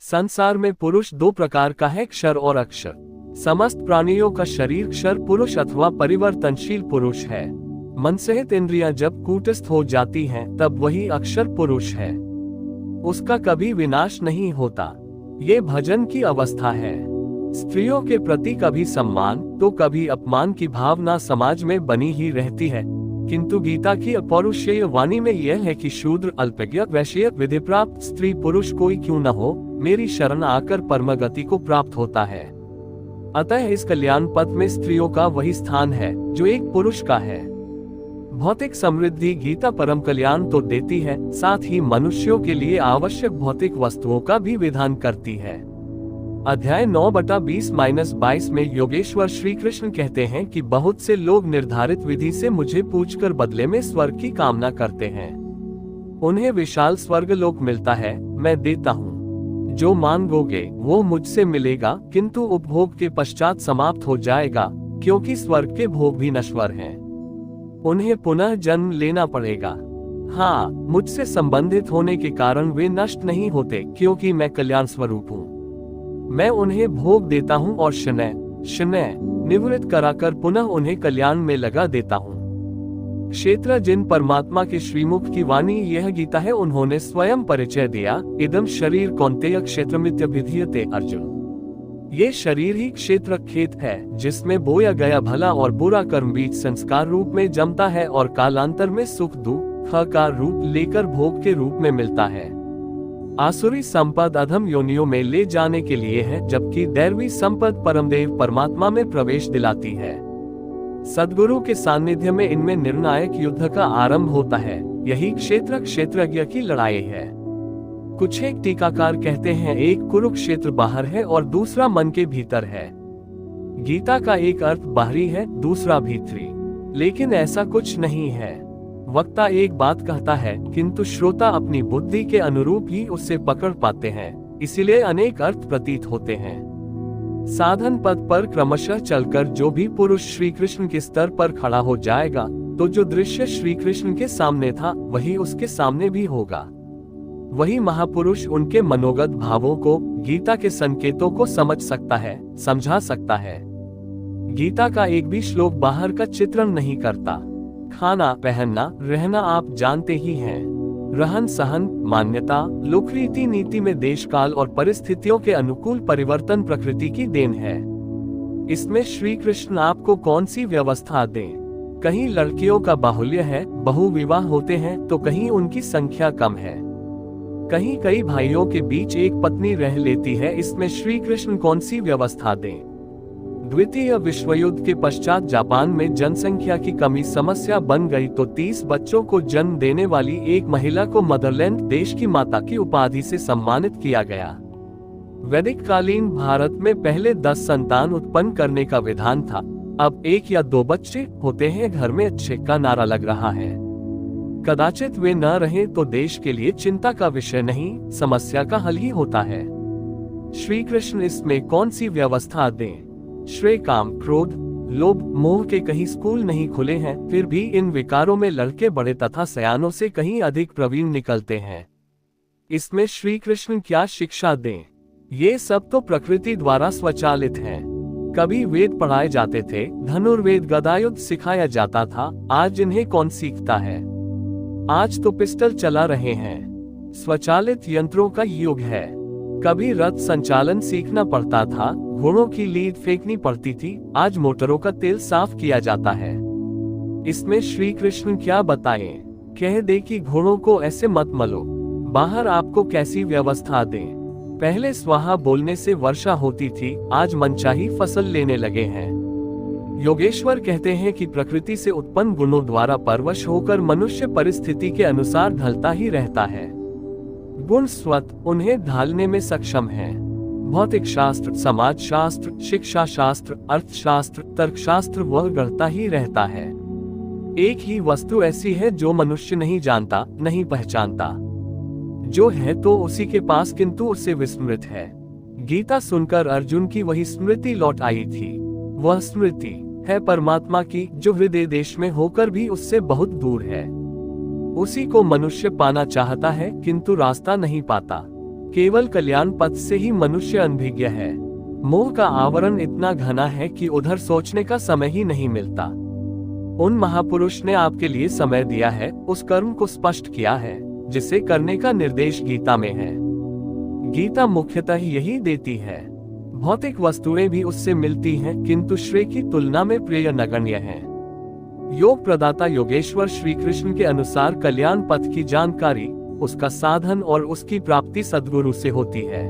संसार में पुरुष दो प्रकार का है, क्षर और अक्षर। समस्त प्राणियों का शरीर क्षर पुरुष अथवा परिवर्तनशील पुरुष है। मन सहित इंद्रियां जब कूटस्थ हो जाती हैं, तब वही अक्षर पुरुष है। उसका कभी विनाश नहीं होता। ये भजन की अवस्था है। स्त्रियों के प्रति कभी सम्मान तो कभी अपमान की भावना समाज में बनी ही रहती है, किंतु गीता की अपौरुषेय वाणी में यह है कि शूद्र, अल्पज्ञ, वैश्य, विधि प्राप्त, स्त्री पुरुष कोई क्यों न हो, मेरी शरण आकर परम गति को प्राप्त होता है। अतः इस कल्याण पथ में स्त्रियों का वही स्थान है जो एक पुरुष का है। भौतिक समृद्धि गीता परम कल्याण तो देती है, साथ ही मनुष्यों के लिए आवश्यक भौतिक वस्तुओं का भी विधान करती है। अध्याय 9/20-22 में योगेश्वर श्री कृष्ण कहते हैं कि बहुत से लोग निर्धारित विधि से मुझे पूछकर बदले में स्वर्ग की कामना करते हैं। उन्हें विशाल स्वर्ग लोक मिलता है, मैं देता हूँ। जो मांगोगे वो मुझसे मिलेगा, किंतु उपभोग के पश्चात समाप्त हो जाएगा, क्योंकि स्वर्ग के भोग भी नश्वर हैं। उन्हें पुनः जन्म लेना पड़ेगा। हाँ, मुझसे संबंधित होने के कारण वे नष्ट नहीं होते, क्योंकि मैं कल्याण स्वरूप हूँ। मैं उन्हें भोग देता हूँ और शनय निवृत्त कराकर पुनः उन्हें कल्याण में लगा देता हूँ। क्षेत्र जिन परमात्मा के श्रीमुख की वाणी यह गीता है, उन्होंने स्वयं परिचय दिया, इदम शरीर कौन्तेय क्षेत्रमित्यभिधीयते अर्जुन। ये शरीर ही क्षेत्र खेत है, जिसमें बोया गया भला और बुरा कर्म बीज संस्कार रूप में जमता है और कालांतर में सुख दुख का रूप लेकर भोग के रूप में मिलता है। आसुरी संपद अधम योनियों में ले जाने के लिए है, जबकि दैवी संपद परमदेव परमात्मा में प्रवेश दिलाती है। सद्गुरु के सानिध्य में इनमें निर्णायक युद्ध का आरंभ होता है। यही क्षेत्र क्षेत्रज्ञ की लड़ाई है। कुछ एक टीकाकार कहते हैं, एक कुरुक्षेत्र बाहर है और दूसरा मन के भीतर है। गीता का एक अर्थ बाहरी है, दूसरा भीतरी, लेकिन ऐसा कुछ नहीं है। वक्ता एक बात कहता है, किंतु श्रोता अपनी बुद्धि के अनुरूप ही उससे पकड़ पाते हैं, इसीलिए अनेक अर्थ प्रतीत होते हैं। साधन पथ पर क्रमशः चलकर जो भी पुरुष श्री कृष्ण के स्तर पर खड़ा हो जाएगा, तो जो दृश्य श्री कृष्ण के सामने था वही उसके सामने भी होगा। वही महापुरुष उनके मनोगत भावों को, गीता के संकेतों को समझ सकता है, समझा सकता है। गीता का एक भी श्लोक बाहर का चित्रण नहीं करता। खाना पहनना रहना आप जानते ही हैं। रहन सहन मान्यता लोक रीति नीति में देश काल और परिस्थितियों के अनुकूल परिवर्तन प्रकृति की देन है। इसमें श्री कृष्ण आपको कौन सी व्यवस्था दें? कहीं लड़कियों का बाहुल्य है, बहुविवाह होते हैं, तो कहीं उनकी संख्या कम है। कहीं कई भाइयों के बीच एक पत्नी रह लेती है, इसमें श्री कृष्ण कौन सी व्यवस्था दें? द्वितीय विश्व युद्ध के पश्चात जापान में जनसंख्या की कमी समस्या बन गई, तो 30 बच्चों को जन्म देने वाली एक महिला को मदरलैंड देश की माता की उपाधि से सम्मानित किया गया। वैदिक कालीन भारत में पहले 10 संतान उत्पन्न करने का विधान था। अब 1 या 2 बच्चे होते हैं, घर में अच्छे का नारा लग रहा है। कदाचित वे न रहे तो देश के लिए चिंता का विषय नहीं, समस्या का हल ही होता है। श्री कृष्ण इसमें कौन सी व्यवस्था दें? श्रेय, काम, क्रोध, लोभ, मोह के कहीं स्कूल नहीं खुले हैं, फिर भी इन विकारों में लड़के बड़े तथा सयानों से कहीं अधिक प्रवीण निकलते हैं। इसमें श्री कृष्ण क्या शिक्षा दें? ये सब तो प्रकृति द्वारा स्वचालित है। कभी वेद पढ़ाए जाते थे, धनुर्वेद गदायुद्ध सिखाया जाता था, आज इन्हें कौन सीखता है? आज तो पिस्टल चला रहे हैं। स्वचालित यंत्रों का युग है। कभी रथ संचालन सीखना पड़ता था, घोड़ों की लीद फेंकनी पड़ती थी, आज मोटरों का तेल साफ किया जाता है। इसमें श्री कृष्ण क्या बताएं? कह दे कि घोड़ों को ऐसे मत मलो। बाहर आपको कैसी व्यवस्था दें? पहले स्वाहा बोलने से वर्षा होती थी, आज मनचाही फसल लेने लगे हैं। योगेश्वर कहते हैं कि प्रकृति से उत्पन्न गुणों द्वारा परवश होकर मनुष्य परिस्थिति के अनुसार ढलता ही रहता है। गुण स्वत उन्हें ढालने में सक्षम है। भौतिक शास्त्र, समाज शास्त्र, शिक्षा शास्त्र, अर्थशास्त्र, तर्कशास्त्र वह गढ़ता ही रहता है। एक ही वस्तु ऐसी है जो मनुष्य नहीं जानता, नहीं पहचानता। जो है तो उसी के पास, किंतु उससे विस्मृत है। गीता सुनकर अर्जुन की वही स्मृति लौट आई थी। वह स्मृति है परमात्मा की, जो हृदय देश में होकर भी उससे बहुत दूर है। उसी को मनुष्य पाना चाहता है, किंतु रास्ता नहीं पाता। केवल कल्याण पथ से ही मनुष्य अनभिज्ञ है। मोह का आवरण इतना घना है कि उधर सोचने का समय ही नहीं मिलता। उन महापुरुष ने आपके लिए समय दिया है, उस कर्म को स्पष्ट किया है जिसे करने का निर्देश गीता में है। गीता मुख्यतः यही देती है। भौतिक वस्तुएं भी उससे मिलती हैं, किंतु श्रेय की तुलना में प्रिय नगण्य हैं। योग प्रदाता योगेश्वर श्री कृष्ण के अनुसार कल्याण पथ की जानकारी, उसका साधन और उसकी प्राप्ति सद्गुरु से होती है।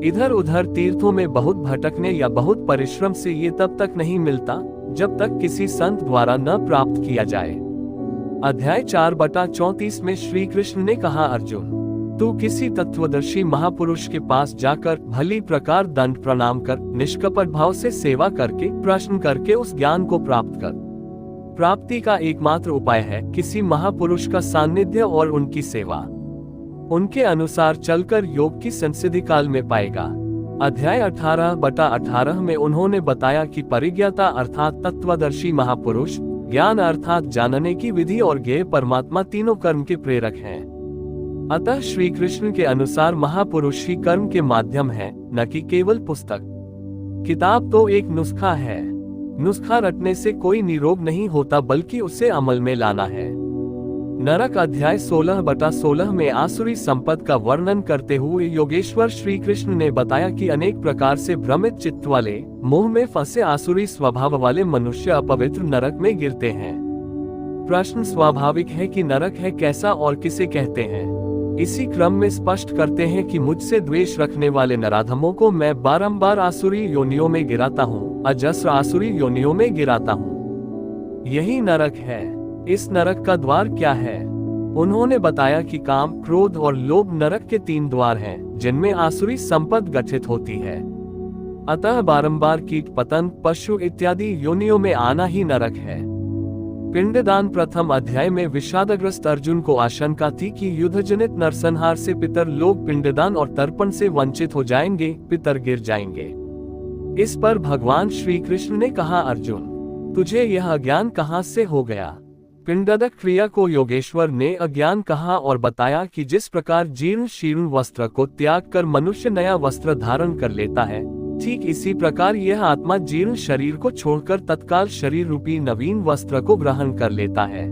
इधर उधर तीर्थों में बहुत भटकने या बहुत परिश्रम से ये तब तक नहीं मिलता जब तक किसी संत द्वारा न प्राप्त किया जाए। अध्याय 4/34 में श्री कृष्ण ने कहा, अर्जुन, तू किसी तत्वदर्शी महापुरुष के पास जाकर भली प्रकार दंड प्रणाम कर, निष्कपट भाव से सेवा करके, प्रश्न करके उस ज्ञान को प्राप्त कर। प्राप्ति का एकमात्र उपाय है किसी महापुरुष का सानिध्य और उनकी सेवा। उनके अनुसार चलकर योग की संसिद्धि काल में पाएगा। अध्याय 18/18 में उन्होंने बताया कि परिज्ञाता अर्थात तत्वदर्शी महापुरुष, ज्ञान अर्थात जानने की विधि और ज्ञेय परमात्मा तीनों कर्म के प्रेरक हैं। अतः श्री कृष्ण के अनुसार महापुरुष ही कर्म के माध्यम है, न कि केवल पुस्तक किताब तो एक नुस्खा है। नुस्खा रटने से कोई निरोग नहीं होता, बल्कि उसे अमल में लाना है। नरक अध्याय 16/16 में आसुरी संपद का वर्णन करते हुए योगेश्वर श्री कृष्ण ने बताया कि अनेक प्रकार से भ्रमित चित्त वाले, मोह में फंसे आसुरी स्वभाव वाले मनुष्य अपवित्र नरक में गिरते हैं। प्रश्न स्वाभाविक है कि नरक है कैसा और किसे कहते हैं। इसी क्रम में स्पष्ट करते हैं कि मुझसे द्वेष रखने वाले नराधमों को मैं बारंबार आसुरी योनियों में गिराता हूँ, अजस्र आसुरी योनियों में गिराता हूँ। यही नरक है। इस नरक का द्वार क्या है? उन्होंने बताया कि काम, क्रोध और लोभ नरक के 3 द्वार हैं, जिनमें आसुरी संपद गठित होती है। अतः बारंबार कीट, पतंग, पशु इत्यादि योनियों में आना ही नरक है। पिंडदान प्रथम अध्याय में विषादग्रस्त अर्जुन को आशंका थी कि युद्धजनित नरसंहार से पितर लोग पिंडदान और तर्पण से वंचित हो जाएंगे, पितर गिर जाएंगे। इस पर भगवान श्री कृष्ण ने कहा, अर्जुन, तुझे यह अज्ञान कहां से हो गया? पिंडदक क्रिया को योगेश्वर ने अज्ञान कहा और बताया कि जिस प्रकार जीर्ण शीर्ण वस्त्र को त्याग कर मनुष्य नया वस्त्र धारण कर लेता है, ठीक इसी प्रकार यह आत्मा जीर्ण शरीर को छोड़कर तत्काल शरीर रूपी नवीन वस्त्र को ग्रहण कर लेता है।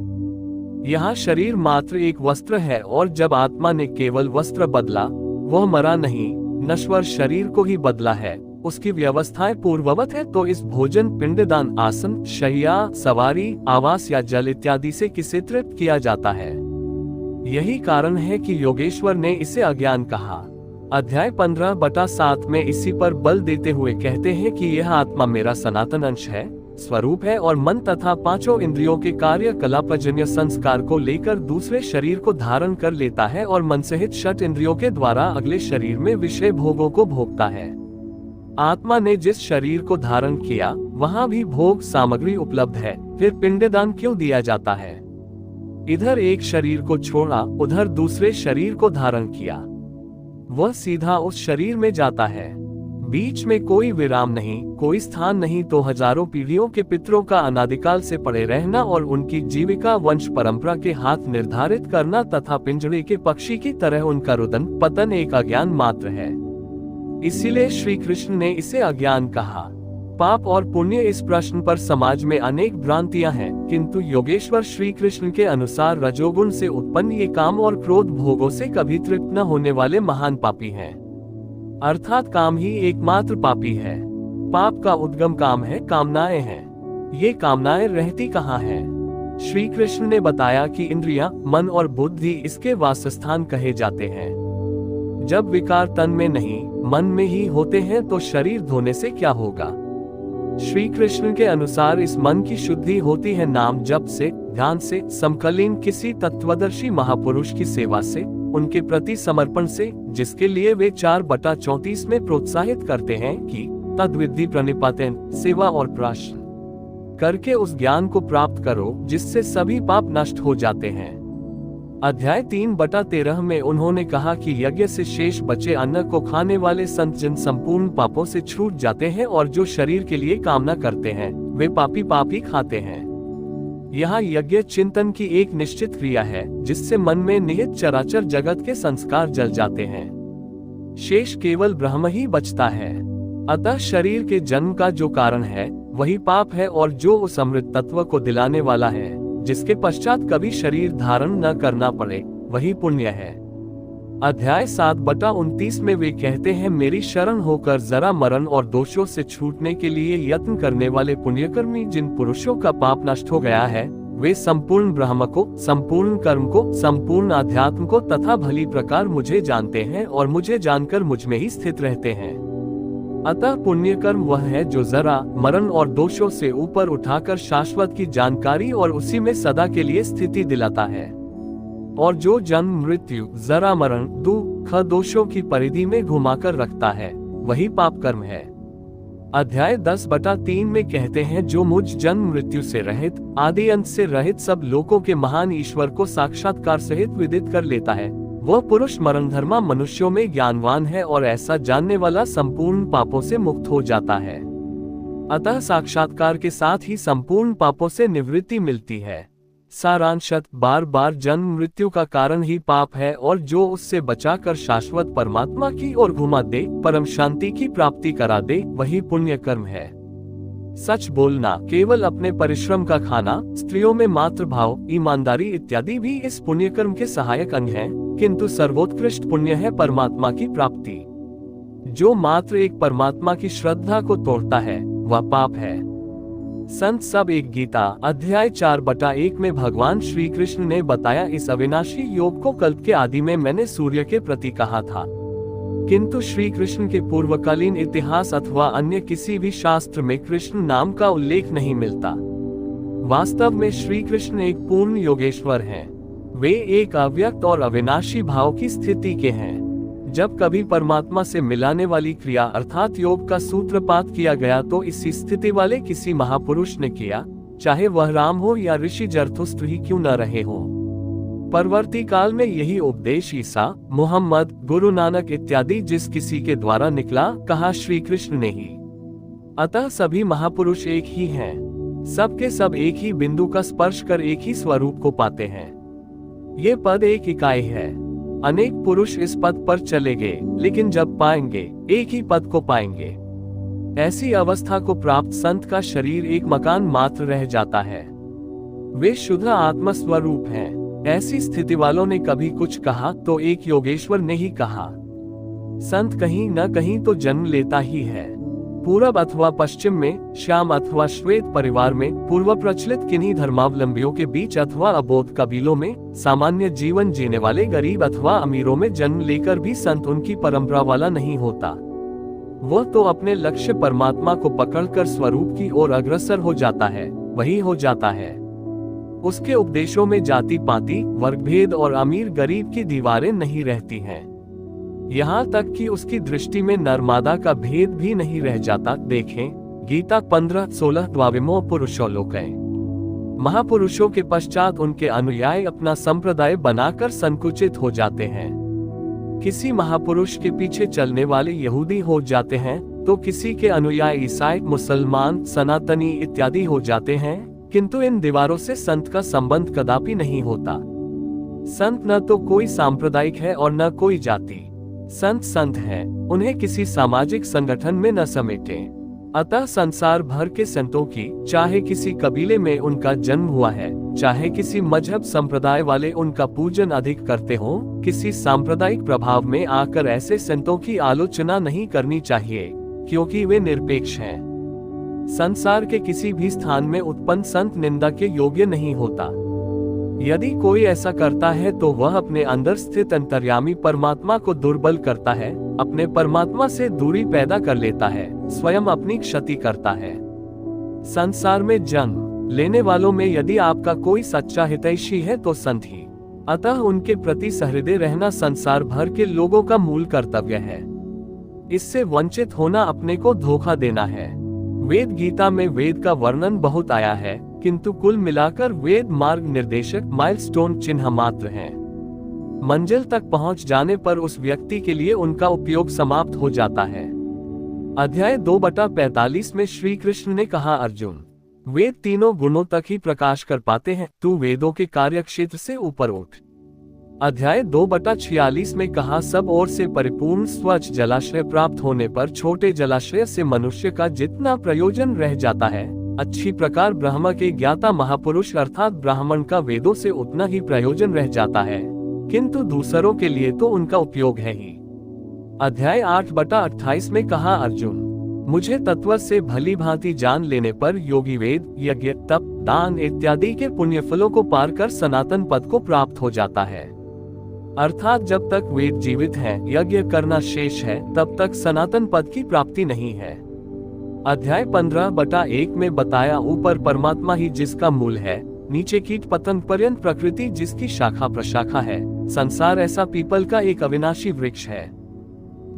यहाँ शरीर मात्र एक वस्त्र है, और जब आत्मा ने केवल वस्त्र बदला, वह मरा नहीं, नश्वर शरीर को ही बदला है। उसकी व्यवस्थाएं पूर्ववत है, तो इस भोजन, पिंडदान, आसन, शय्या, सवारी, आवास या जल इत्यादि से किसे तृप्त किया जाता है। यही कारण है कि योगेश्वर ने इसे अज्ञान कहा। अध्याय 15/7 में इसी पर बल देते हुए कहते हैं कि यह आत्मा मेरा सनातन अंश है, स्वरूप है, और मन तथा 5 इंद्रियों के कार्यकलापजन्य संस्कार को लेकर दूसरे शरीर को धारण कर लेता है और मन सहित 6 इंद्रियों के द्वारा अगले शरीर में विषय भोगों को भोगता है। आत्मा ने जिस शरीर को धारण किया, वहाँ भी भोग सामग्री उपलब्ध है, फिर पिंडदान क्यों दिया जाता है? इधर एक शरीर को छोड़ा, उधर दूसरे शरीर को धारण किया, वह सीधा उस शरीर में जाता है। बीच में कोई विराम नहीं, कोई स्थान नहीं, तो हजारों पीढ़ियों के पितरों का अनादिकाल से पड़े रहना और उनकी जीविका वंश परंपरा के हाथ निर्धारित करना तथा पिंजरे के पक्षी की तरह उनका रुदन पतन एक अज्ञान मात्र है। इसीलिए श्री कृष्ण ने इसे अज्ञान कहा। पाप और पुण्य, इस प्रश्न पर समाज में अनेक भ्रांतियां हैं, किंतु योगेश्वर श्री कृष्ण के अनुसार रजोगुण से उत्पन्न ये काम और क्रोध भोगों से कभी तृप्त न होने वाले महान पापी हैं। अर्थात काम ही एकमात्र पापी है। पाप का उद्गम काम है, कामनाएं हैं। ये कामनाएं रहती कहाँ हैं? श्री कृष्ण ने बताया कि इंद्रियां, मन और बुद्धि इसके वासस्थान कहे जाते हैं। जब विकार तन में नहीं, मन में ही होते हैं, तो शरीर धोने से क्या होगा? श्री कृष्ण के अनुसार इस मन की शुद्धि होती है नाम जप से, ध्यान से, समकालीन किसी तत्वदर्शी महापुरुष की सेवा से, उनके प्रति समर्पण से, जिसके लिए वे 4/34 में प्रोत्साहित करते हैं कि तद्विधि प्रणिपातेन, सेवा और प्रश्न करके उस ज्ञान को प्राप्त करो जिससे सभी पाप नष्ट हो जाते हैं। अध्याय 3/13 में उन्होंने कहा कि यज्ञ से शेष बचे अन्न को खाने वाले संत जन संपूर्ण पापों से छूट जाते हैं, और जो शरीर के लिए कामना करते हैं वे पापी पाप ही खाते हैं। यहाँ यज्ञ चिंतन की एक निश्चित क्रिया है, जिससे मन में निहित चराचर जगत के संस्कार जल जाते हैं। शेष केवल ब्रह्म ही बचता है। अतः शरीर के जन्म का जो कारण है वही पाप है, और जो उस अमृत तत्व को दिलाने वाला है जिसके पश्चात कभी शरीर धारण न करना पड़े वही पुण्य है। अध्याय 7/29 में वे कहते हैं, मेरी शरण होकर जरा मरण और दोषों से छूटने के लिए यत्न करने वाले पुण्यकर्मी जिन पुरुषों का पाप नष्ट हो गया है, वे संपूर्ण ब्रह्म को, संपूर्ण कर्म को, संपूर्ण आध्यात्म को तथा भली प्रकार मुझे जानते हैं और मुझे जानकर मुझ में ही स्थित रहते हैं। अतः पुण्य कर्म वह है जो जरा मरण और दोषों से ऊपर उठाकर शाश्वत की जानकारी और उसी में सदा के लिए स्थिति दिलाता है, और जो जन्म मृत्यु जरा मरण दुख दोषों की परिधि में घुमाकर रखता है वही पाप कर्म है। अध्याय 10/3 में कहते हैं, जो मुझ जन्म मृत्यु से रहित, आदि अंत से रहित सब लोकों के महान ईश्वर को साक्षात्कार सहित विदित कर लेता है, वह पुरुष मरणधर्मा मनुष्यों में ज्ञानवान है, और ऐसा जानने वाला संपूर्ण पापों से मुक्त हो जाता है। अतः साक्षात्कार के साथ ही संपूर्ण पापों से निवृत्ति मिलती है। सारांशत, बार बार जन्म मृत्यु का कारण ही पाप है, और जो उससे बचाकर शाश्वत परमात्मा की ओर घुमा दे, परम शांति की प्राप्ति करा दे, वही पुण्य कर्म है। सच बोलना, केवल अपने परिश्रम का खाना, स्त्रियों में मातृभाव, ईमानदारी इत्यादि भी इस पुण्य कर्म के सहायक अंग हैं, किंतु सर्वोत्कृष्ट पुण्य है परमात्मा की प्राप्ति। जो मात्र एक परमात्मा की श्रद्धा को तोड़ता है वह पाप है। संत सब एक गीता अध्याय 4/1 में भगवान श्री कृष्ण ने बताया, इस अविनाशी योग को कल्प के आदि में मैंने सूर्य के प्रति कहा था, किंतु श्री कृष्ण के पूर्वकालीन इतिहास अथवा अन्य किसी भी शास्त्र में कृष्ण नाम का उल्लेख नहीं मिलता। वास्तव में श्री कृष्ण एक पूर्ण योगेश्वर हैं। वे एक अव्यक्त और अविनाशी भाव की स्थिति के हैं। जब कभी परमात्मा से मिलाने वाली क्रिया अर्थात योग का सूत्रपात किया गया तो इसी स्थिति वाले किसी महापुरुष ने किया, चाहे वह राम हो या ऋषि जरथुस्त्र ही क्यों न रहे हो। परवर्ती काल में यही उपदेश ईसा, मोहम्मद, गुरु नानक इत्यादि जिस किसी के द्वारा निकला, कहा श्री कृष्ण ने ही। अतः सभी महापुरुष एक ही हैं। सबके सब एक ही बिंदु का स्पर्श कर एक ही स्वरूप को पाते हैं। ये पद एक इकाई है। अनेक पुरुष इस पद पर चले गए, लेकिन जब पाएंगे एक ही पद को पाएंगे। ऐसी अवस्था को प्राप्त संत का शरीर एक मकान मात्र रह जाता है। वे शुद्ध आत्म स्वरूप हैं। ऐसी स्थिति वालों ने कभी कुछ कहा तो एक योगेश्वर ने ही कहा। संत कहीं न कहीं तो जन्म लेता ही है। पूरब अथवा पश्चिम में, श्याम अथवा श्वेत परिवार में, पूर्व प्रचलित किन्हीं धर्मावलंबियों के बीच अथवा अबोध कबीलों में, सामान्य जीवन जीने वाले गरीब अथवा अमीरों में जन्म लेकर भी संत उनकी परंपरा वाला नहीं होता। वह तो अपने लक्ष्य परमात्मा को पकड़कर स्वरूप की ओर अग्रसर हो जाता है, वही हो जाता है। उसके उपदेशों में जाति पाति, वर्गभेद और अमीर गरीब की दीवारें नहीं रहती हैं। यहाँ तक कि उसकी दृष्टि में नर्मदा का भेद भी नहीं रह जाता। देखें गीता 15:16 द्वाविमो पुरुषोलोकै। महापुरुषों के पश्चात उनके अनुयायी अपना संप्रदाय बनाकर संकुचित हो जाते हैं। किसी महापुरुष के पीछे चलने वाले यहूदी हो जाते हैं तो किसी के अनुयायी ईसाई, मुसलमान, सनातनी इत्यादि हो जाते हैं, किंतु इन दीवारों से संत का संबंध कदापि नहीं होता। संत न तो कोई सांप्रदायिक है और न कोई जाति। संत संत है, उन्हें किसी सामाजिक संगठन में न समेटें। अतः संसार भर के संतों की, चाहे किसी कबीले में उनका जन्म हुआ है, चाहे किसी मजहब संप्रदाय वाले उनका पूजन अधिक करते हो, किसी सांप्रदायिक प्रभाव में आकर ऐसे संतों की आलोचना नहीं करनी चाहिए, क्योंकि वे निरपेक्ष हैं। संसार के किसी भी स्थान में उत्पन्न संत निंदा के योग्य नहीं होता। यदि कोई ऐसा करता है तो वह अपने अंदर स्थित अंतर्यामी परमात्मा को दुर्बल करता है, अपने परमात्मा से दूरी पैदा कर लेता है, स्वयं अपनी क्षति करता है। संसार में जन्म लेने वालों में यदि आपका कोई सच्चा हितैषी है तो संत ही। अतः उनके प्रति सहृदय रहना संसार भर के लोगों का मूल कर्तव्य है। इससे वंचित होना अपने को धोखा देना है। वेद गीता में वेद का वर्णन बहुत आया है, किंतु कुल मिलाकर वेद मार्ग निर्देशक माइलस्टोन चिन्ह मात्र हैं। मंजिल तक पहुंच जाने पर उस व्यक्ति के लिए उनका उपयोग समाप्त हो जाता है। अध्याय 2/45 में श्री कृष्ण ने कहा, अर्जुन, वेद तीनों गुणों तक ही प्रकाश कर पाते हैं, तू वेदों के कार्य क्षेत्र से ऊपर उठ। अध्याय 2/46 में कहा, सब ओर से परिपूर्ण स्वच्छ जलाशय प्राप्त होने पर छोटे जलाशय से मनुष्य का जितना प्रयोजन रह जाता है, अच्छी प्रकार ब्रह्म के ज्ञाता महापुरुष अर्थात ब्राह्मण का वेदों से उतना ही प्रयोजन रह जाता है, किंतु दूसरों के लिए तो उनका उपयोग है ही। अध्याय 8/28 में कहा, अर्जुन, मुझे तत्व से भली भांति जान लेने पर योगी वेद, यज्ञ, तप, दान इत्यादि के पुण्य फलों को पार कर सनातन पद को प्राप्त हो जाता है। अर्थात जब तक वेद जीवित हैं, यज्ञ करना शेष है, तब तक सनातन पद की प्राप्ति नहीं है। अध्याय 15/1 में बताया, ऊपर परमात्मा ही जिसका मूल है, नीचे कीट पतंग पर्यंत प्रकृति जिसकी शाखा प्रशाखा है, संसार ऐसा पीपल का एक अविनाशी वृक्ष है।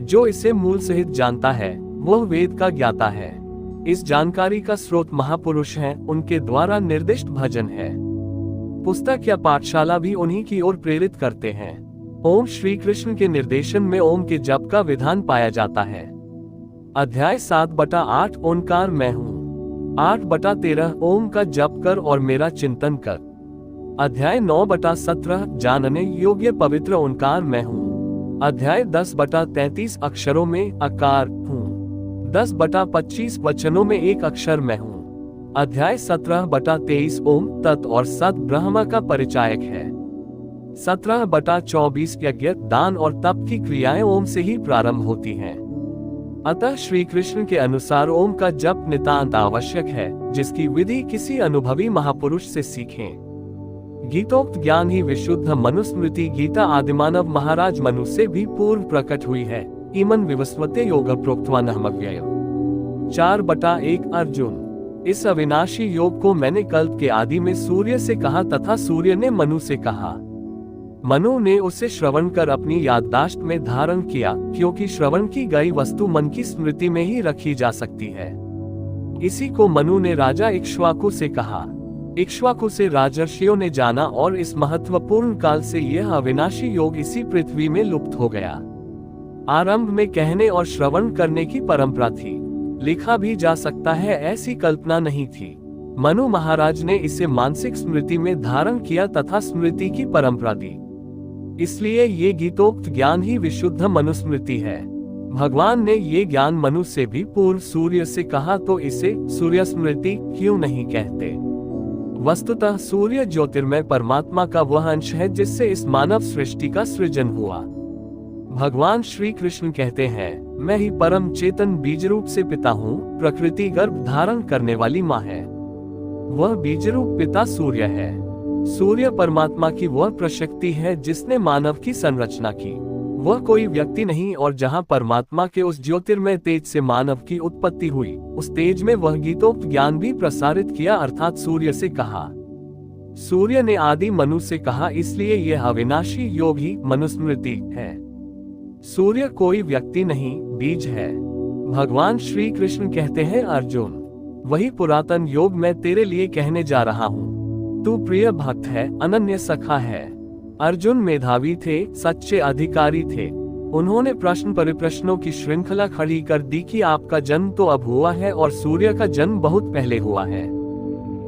जो इसे मूल सहित जानता है वह वेद का ज्ञाता है। इस जानकारी का स्रोत महापुरुष हैं, उनके द्वारा निर्दिष्ट भजन है। पुस्तक या पाठशाला भी उन्हीं की ओर प्रेरित करते हैं। ओम श्री कृष्ण के निर्देशन में ओम के जप का विधान पाया जाता है। अध्याय 7/8 ओंकार मैं हूँ। 8/13 ओम का जप कर और मेरा चिंतन कर। अध्याय 9/17 जानने योग्य पवित्र ओंकार मैं हूँ। अध्याय 10/33 अक्षरों में अकार हूँ। 10/25 वचनों में एक अक्षर मैं हूँ। अध्याय 17/23 ओम तत् और सत ब्रह्म का परिचायक है। 17/24 यज्ञ, दान और तप की क्रियाएं ओम से ही प्रारंभ होती हैं। अतः श्री कृष्ण के अनुसार ओम का जप नितांत आवश्यक है, जिसकी विधि किसी अनुभवी महापुरुष से सीखें। गीतोक्त ज्ञान ही विशुद्ध मनुस्मृति गीता आदिमानव महाराज मनु से भी पूर्व प्रकट हुई है। इमन विवस्वते योग प्रोक्तवान अहमव्यय। 4/1 अर्जुन, इस अविनाशी योग को मैंने कल्प के आदि में सूर्य से कहा तथा सूर्य ने मनु से कहा। मनु ने उसे श्रवण कर अपनी याददाश्त में धारण किया, क्योंकि श्रवण की गई वस्तु मन की स्मृति में ही रखी जा सकती है। इसी को मनु ने राजा इक्ष्वाकु से कहा। इक्ष्वाकु से राजर्षियों ने जाना और इस महत्वपूर्ण काल से यह अविनाशी योग इसी पृथ्वी में लुप्त हो गया। आरंभ में कहने और श्रवण करने की परंपरा थी, लिखा भी जा सकता है ऐसी कल्पना नहीं थी। मनु महाराज ने इसे मानसिक स्मृति में धारण किया तथा स्मृति की परंपरा दी। इसलिए ये गीतोक्त ज्ञान ही विशुद्ध मनुस्मृति है। भगवान ने ये ज्ञान मनु से भी पूर्व सूर्य से कहा, तो इसे सूर्य स्मृति क्यों नहीं कहते। वस्तुतः सूर्य ज्योतिर्मय परमात्मा का वह अंश है जिससे इस मानव सृष्टि का सृजन हुआ। भगवान श्री कृष्ण कहते हैं, मैं ही परम चेतन बीज रूप से पिता हूँ, प्रकृति गर्भ धारण करने वाली माँ है। वह बीज रूप पिता सूर्य है। सूर्य परमात्मा की वह प्रशक्ति है जिसने मानव की संरचना की। वह कोई व्यक्ति नहीं, और जहाँ परमात्मा के उस ज्योतिर्मय तेज से मानव की उत्पत्ति हुई, उस तेज में वह गीतोक्त ज्ञान भी प्रसारित किया, अर्थात सूर्य से कहा। सूर्य ने आदि मनु से कहा, इसलिए यह अविनाशी योग ही मनुस्मृति है। सूर्य कोई व्यक्ति नहीं, बीज है। भगवान श्री कृष्ण कहते हैं, अर्जुन, वही पुरातन योग मैं तेरे लिए कहने जा रहा हूँ। तू प्रिय भक्त है, अनन्य सखा है। अर्जुन मेधावी थे, सच्चे अधिकारी थे। उन्होंने प्रश्न परिप्रश्नों की श्रृंखला खड़ी कर दी कि आपका जन्म तो अब हुआ है और सूर्य का जन्म बहुत पहले हुआ है।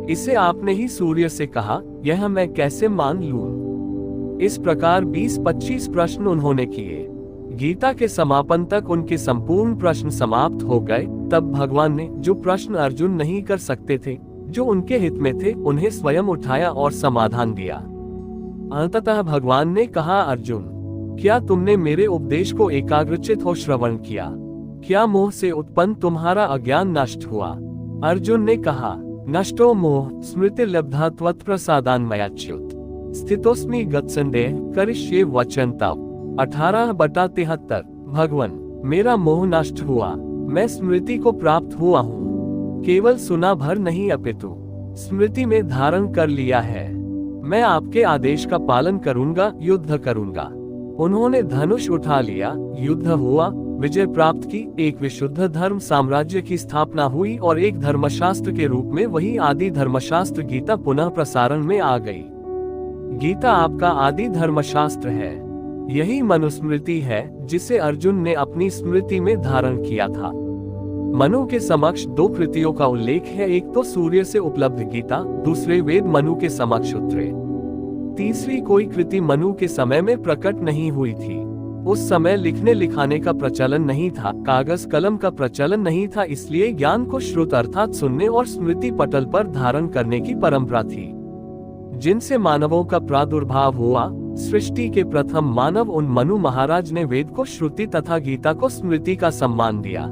इसे आपने ही सूर्य से कहा, यह मैं कैसे मान लूं? इस प्रकार 20-25 प्रश्न उन्होंने किए। गीता के समापन तक उनके संपूर्ण प्रश्न समाप्त हो गए। तब भगवान ने जो प्रश्न अर्जुन नहीं कर सकते थे, जो उनके हित में थे, उन्हें स्वयं उठाया और समाधान दिया। अंततः भगवान ने कहा, अर्जुन, क्या तुमने मेरे उपदेश को एकाग्रचित हो श्रवण किया? क्या मोह से उत्पन्न तुम्हारा अज्ञान नष्ट हुआ? अर्जुन ने कहा, नष्टो मोह स्मृति लब्धा त्वत्प्रसादान्मयाच्युत स्थितोस्मि गतसंदेह करिष्ये वचन तव। 18/73 भगवान, मेरा मोह नष्ट हुआ, मैं स्मृति को प्राप्त हुआ हूँ। केवल सुना भर नहीं अपितु स्मृति में धारण कर लिया है। मैं आपके आदेश का पालन करूंगा, युद्ध करूंगा। उन्होंने धनुष उठा लिया, युद्ध हुआ, विजय प्राप्त की, एक विशुद्ध धर्म साम्राज्य की स्थापना हुई और एक धर्मशास्त्र के रूप में वही आदि धर्मशास्त्र गीता पुनः प्रसारण में आ गई। गीता आपका आदि धर्मशास्त्र है। यही मनुस्मृति है जिसे अर्जुन ने अपनी स्मृति में धारण किया था। मनु के समक्ष 2 कृतियों का उल्लेख है, एक तो सूर्य से उपलब्ध गीता, दूसरे वेद मनु के समक्ष उतरे। तीसरी कोई कृति मनु के समय में प्रकट नहीं हुई थी। उस समय लिखने लिखाने का प्रचलन नहीं था, कागज कलम का प्रचलन नहीं था, इसलिए ज्ञान को श्रुत अर्थात सुनने और स्मृति पटल पर धारण करने की परंपरा थी, जिनसे मानवों का प्रादुर्भाव हुआ। सृष्टि के प्रथम मानव उन मनु महाराज ने वेद को श्रुति तथा गीता को स्मृति का सम्मान दिया।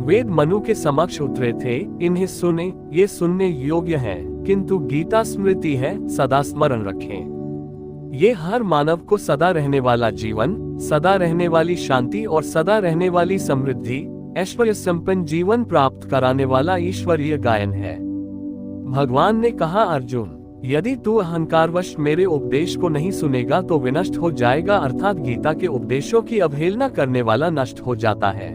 वेद मनु के समक्ष उतरे थे, इन्हें सुने, ये सुनने योग्य है, किंतु गीता स्मृति है, सदा स्मरण रखें। ये हर मानव को सदा रहने वाला जीवन, सदा रहने वाली शांति और सदा रहने वाली समृद्धि, ऐश्वर्य संपन्न जीवन प्राप्त कराने वाला ईश्वरीय गायन है। भगवान ने कहा, अर्जुन, यदि तू अहंकारवश मेरे उपदेश को नहीं सुनेगा तो विनष्ट हो जाएगा, अर्थात गीता के उपदेशों की अवहेलना करने वाला नष्ट हो जाता है।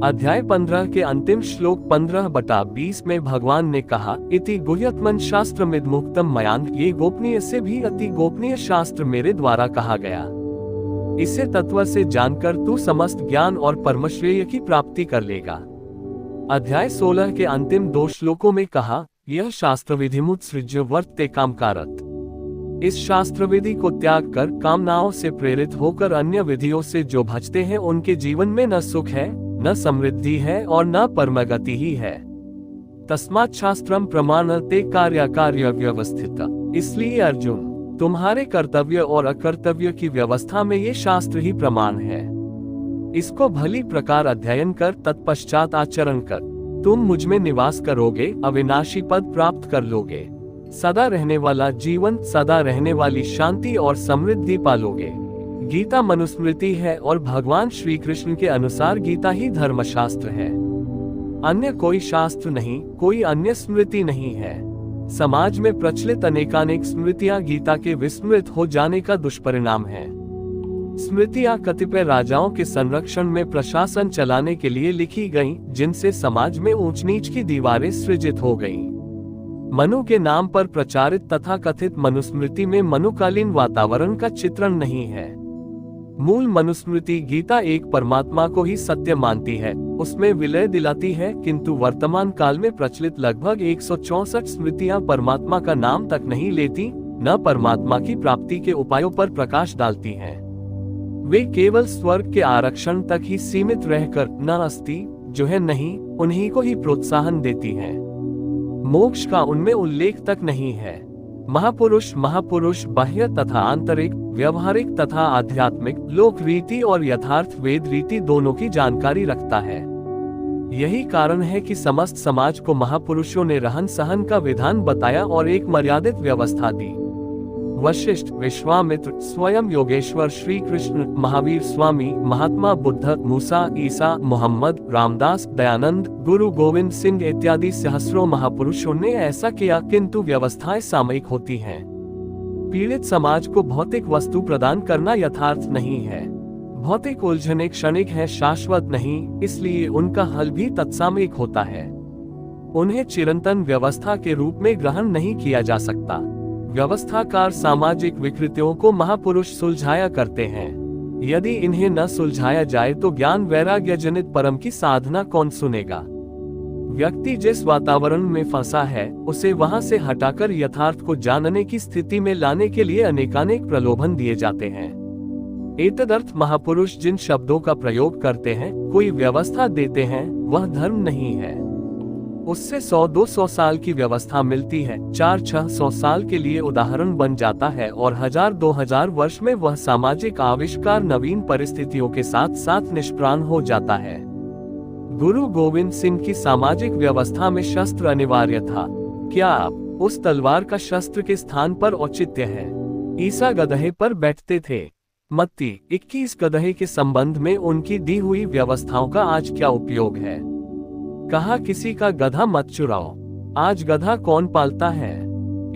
अध्याय 15 के अंतिम श्लोक 15/20 में भगवान ने कहा, इति गुह्यतमं शास्त्रमिद मुक्तम मयांक, ये गोपनीय से भी अति गोपनीय शास्त्र मेरे द्वारा कहा गया। इसे तत्व से जानकर तू समस्त ज्ञान और परमश्रेय की प्राप्ति कर लेगा। अध्याय 16 के अंतिम 2 श्लोकों में कहा, यह शास्त्र विधिमुत्सृज्य वर्तते कामकारत। इस शास्त्र विधि को त्याग कर कामनाओं से प्रेरित होकर अन्य विधियों से जो भजते हैं उनके जीवन में न सुख है, न समृद्धि है और न परमगति ही है। तस्मात् शास्त्रम प्रमाणते कार्य व्यवस्थित। इसलिए अर्जुन, तुम्हारे कर्तव्य और अकर्तव्य की व्यवस्था में ये शास्त्र ही प्रमाण है। इसको भली प्रकार अध्ययन कर तत्पश्चात आचरण कर तुम मुझ में निवास करोगे, अविनाशी पद प्राप्त कर लोगे, सदा रहने वाला जीवन, सदा रहने वाली शांति और समृद्धि पालोगे। गीता मनुस्मृति है और भगवान श्री कृष्ण के अनुसार गीता ही धर्मशास्त्र है। अन्य कोई शास्त्र नहीं, कोई अन्य स्मृति नहीं है। समाज में प्रचलित अनेकानेक स्मृतियां गीता के विस्मृत हो जाने का दुष्परिणाम है। स्मृतियां कतिपय राजाओं के संरक्षण में प्रशासन चलाने के लिए लिखी गईं, जिनसे समाज में ऊंच नीच की दीवारें सृजित हो गईं। मनु के नाम पर प्रचारित तथा कथित मनुस्मृति में मनुकालीन वातावरण का चित्रण नहीं है। मूल मनुस्मृति गीता एक परमात्मा को ही सत्य मानती है, उसमें विलय दिलाती है, किंतु वर्तमान काल में प्रचलित लगभग 164 स्मृतियां परमात्मा का नाम तक नहीं लेती, न परमात्मा की प्राप्ति के उपायों पर प्रकाश डालती हैं। वे केवल स्वर्ग के आरक्षण तक ही सीमित रहकर न अस्ति, जो है नहीं, उन्हीं को ही प्रोत्साहन देती हैं। मोक्ष का उनमें उल्लेख तक नहीं है। महापुरुष बाह्य तथा आंतरिक, व्यवहारिक तथा आध्यात्मिक, लोक रीति और यथार्थ वेद रीति दोनों की जानकारी रखता है। यही कारण है कि समस्त समाज को महापुरुषों ने रहन सहन का विधान बताया और एक मर्यादित व्यवस्था दी। वशिष्ठ, विश्वामित्र, स्वयं योगेश्वर, श्री कृष्ण, महावीर स्वामी, महात्मा बुद्ध, मूसा, ईसा, मोहम्मद, रामदास, दयानंद, गुरु गोविंद सिंह इत्यादि सहस्रों महापुरुषों ने ऐसा किया, किंतु व्यवस्थाएं सामयिक होती हैं। पीड़ित समाज को भौतिक वस्तु प्रदान करना यथार्थ नहीं है। भौतिक उलझने क्षणिक है, शाश्वत नहीं, इसलिए उनका हल भी तत्सामयिक होता है। उन्हें चिरंतन व्यवस्था के रूप में ग्रहण नहीं किया जा सकता। व्यवस्थाकार सामाजिक विकृतियों को महापुरुष सुलझाया करते हैं। यदि इन्हें न सुलझाया जाए तो ज्ञान वैराग्य जनित परम की साधना कौन सुनेगा। व्यक्ति जिस वातावरण में फंसा है, उसे वहां से हटाकर यथार्थ को जानने की स्थिति में लाने के लिए अनेकानेक प्रलोभन दिए जाते हैं। एतदर्थ महापुरुष जिन शब्दों का प्रयोग करते हैं, कोई व्यवस्था देते हैं, वह धर्म नहीं है। उससे 100-200 साल की व्यवस्था मिलती है, 400-600 साल के लिए उदाहरण बन जाता है और 1000-2000 वर्ष में वह सामाजिक आविष्कार नवीन परिस्थितियों के साथ साथ निष्प्राण हो जाता है। गुरु गोविंद सिंह की सामाजिक व्यवस्था में शस्त्र अनिवार्य था। क्या आप उस तलवार का शस्त्र के स्थान पर औचित्य है? ईसा गधे पर बैठते थे। मत्ती 21 गधे के संबंध में उनकी दी हुई व्यवस्थाओं का आज क्या उपयोग है? कहा, किसी का गधा मत चुराओ। आज गधा कौन पालता है?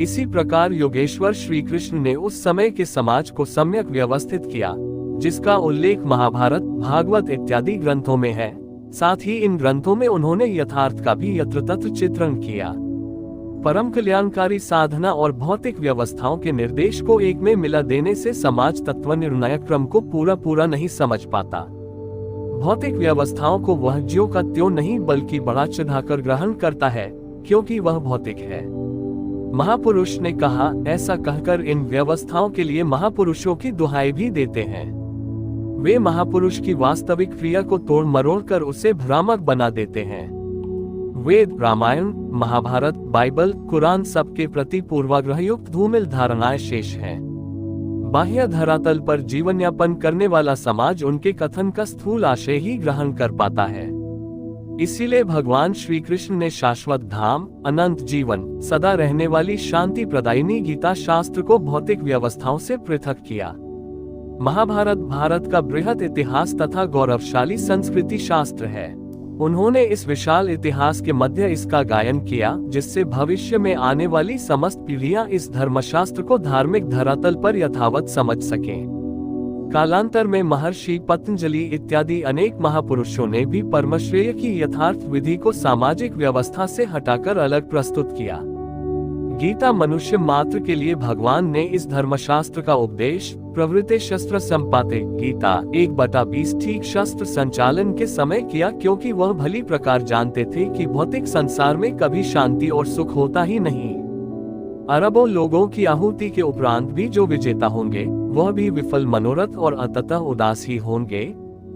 इसी प्रकार योगेश्वर श्री कृष्ण ने उस समय के समाज को सम्यक व्यवस्थित किया, जिसका उल्लेख महाभारत, भागवत इत्यादि ग्रंथों में है। साथ ही इन ग्रंथों में उन्होंने यथार्थ का भी यत्र तत्र चित्रण किया। परम कल्याणकारी साधना और भौतिक व्यवस्थाओं के निर्देश को एक में मिला देने से समाज तत्व निर्णय क्रम को पूरा नहीं समझ पाता। भौतिक व्यवस्थाओं को वह ज्यों का त्यों नहीं बल्कि बढ़ा चढ़ाकर ग्रहण करता है, क्योंकि वह भौतिक है। महापुरुष ने कहा, ऐसा कहकर इन व्यवस्थाओं के लिए महापुरुषों की दुहाई भी देते हैं। वे महापुरुष की वास्तविक क्रिया को तोड़ मरोड़ कर उसे भ्रामक बना देते हैं। वेद, रामायण, महाभारत, बाइबल, कुरान सबके प्रति पूर्वाग्रहयुक्त धूमिल धारणाएं शेष हैं। बाह्य धरातल पर जीवन यापन करने वाला समाज उनके कथन का स्थूल आशय ही ग्रहण कर पाता है। इसीलिए भगवान श्री कृष्ण ने शाश्वत धाम, अनंत जीवन, सदा रहने वाली शांति प्रदायिनी गीता शास्त्र को भौतिक व्यवस्थाओं से पृथक किया। महाभारत भारत का बृहद इतिहास तथा गौरवशाली संस्कृति शास्त्र है। उन्होंने इस विशाल इतिहास के मध्य इसका गायन किया, जिससे भविष्य में आने वाली समस्त पीढ़ियां इस धर्मशास्त्र को धार्मिक धरातल पर यथावत समझ सकें। कालांतर में महर्षि पतंजलि इत्यादि अनेक महापुरुषों ने भी परमश्रेय की यथार्थ विधि को सामाजिक व्यवस्था से हटाकर अलग प्रस्तुत किया। गीता मनुष्य मात्र के लिए भगवान ने इस धर्मशास्त्र का उपदेश प्रवृत्ति शस्त्र संपाते गीता 1/20 ठीक शस्त्र संचालन के समय किया, क्योंकि वह भली प्रकार जानते थे कि भौतिक संसार में कभी शांति और सुख होता ही नहीं। अरबों लोगों की आहुति के उपरांत भी जो विजेता होंगे वह भी विफल मनोरथ और अंततः उदास ही होंगे।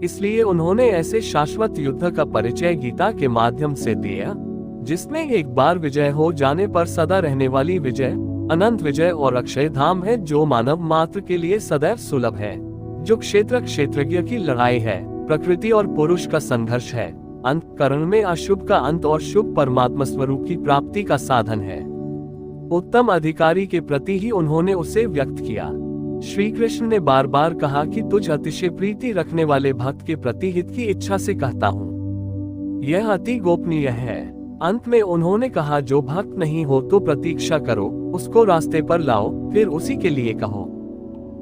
इसलिए उन्होंने ऐसे शाश्वत युद्ध का परिचय गीता के माध्यम से दिया, जिसमें एक बार विजय हो जाने पर सदा रहने वाली विजय, अनंत विजय और अक्षय धाम है, जो मानव मात्र के लिए सदैव सुलभ है, जो क्षेत्रज्ञ की लड़ाई है, प्रकृति और पुरुष का संघर्ष है, अंतःकरण में अशुभ का अंत और शुभ परमात्मा स्वरूप की प्राप्ति का साधन है। उत्तम अधिकारी के प्रति ही उन्होंने उसे व्यक्त किया। श्री कृष्ण ने बार बार कहा कि तुझ अतिशय प्रीति रखने वाले भक्त के प्रति हित की इच्छा से कहता हूँ, यह अति गोपनीय है। अंत में उन्होंने कहा, जो भक्त नहीं हो तो प्रतीक्षा करो, उसको रास्ते पर लाओ, फिर उसी के लिए कहो।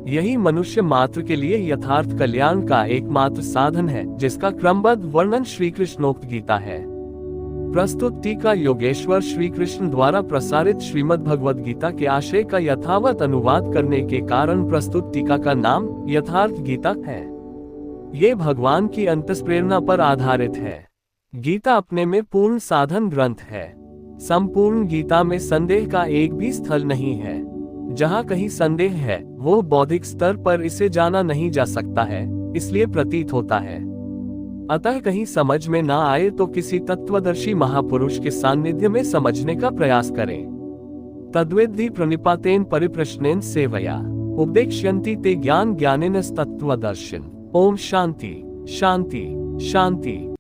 यही मनुष्य मात्र के लिए यथार्थ कल्याण का एकमात्र साधन है, जिसका क्रमबद्ध वर्णन श्री कृष्णोक्त गीता है। प्रस्तुत टीका योगेश्वर श्री कृष्ण द्वारा प्रसारित श्रीमद् भगवद गीता के आशय का यथावत अनुवाद करने के कारण प्रस्तुत टीका का नाम यथार्थ गीता है। ये भगवान की अंतःप्रेरणा पर आधारित है। गीता अपने में पूर्ण साधन ग्रंथ है। संपूर्ण गीता में संदेह का एक भी स्थल नहीं है। जहाँ कहीं संदेह है वो बौद्धिक स्तर पर इसे जाना नहीं जा सकता है, इसलिए प्रतीत होता है। अतः कहीं समझ में ना आए तो किसी तत्वदर्शी महापुरुष के सान्निध्य में समझने का प्रयास करें। तद्विद्धि प्रणिपातेन परिप्रश्नेन सेवया उपदेक्ष्यन्ति ते ज्ञान ज्ञानेन तत्वदर्शिन। ओम शांति शांति शांति।